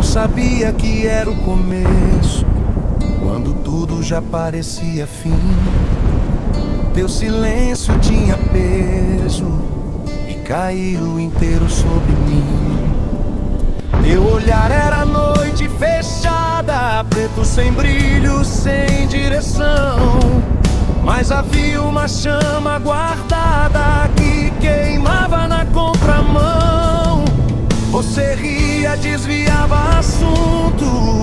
não sabia que era o começo, quando tudo já parecia fim. Teu silêncio tinha peso e caiu inteiro sobre mim. Teu olhar era noite fechada, preto sem brilho, sem direção. Mas havia uma chama guardada que queimava na contramão. Você ria, desviava assunto,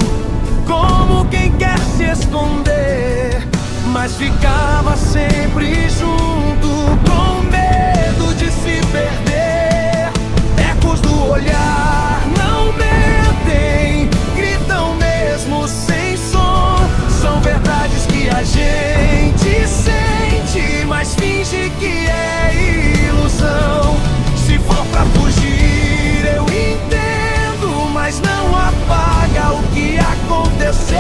como quem quer se esconder, mas ficava sempre junto, com medo de se perder. Ecos do olhar não mentem, gritam mesmo sem som. São verdades que a gente sente, mas finge que é ilusão. Se for pra fugir, eu entendo, mas não apaga o que aconteceu.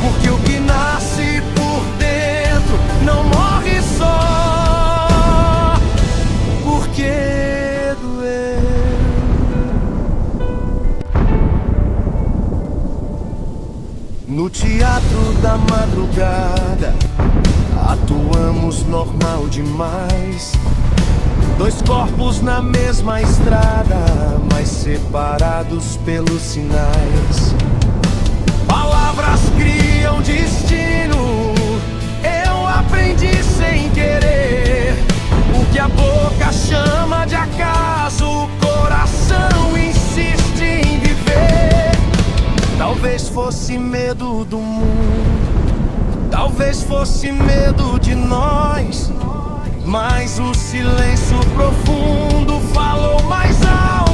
Porque o que nasce por dentro não morre só, porque doeu. No teatro da madrugada atuamos normal demais. Dois corpos na mesma estrada, mas separados pelos sinais. Palavras criam destino, eu aprendi sem querer. O que a boca chama de acaso, o coração insiste em viver. Talvez fosse medo do mundo, talvez fosse medo de nós, mas o silêncio profundo falou mais alto.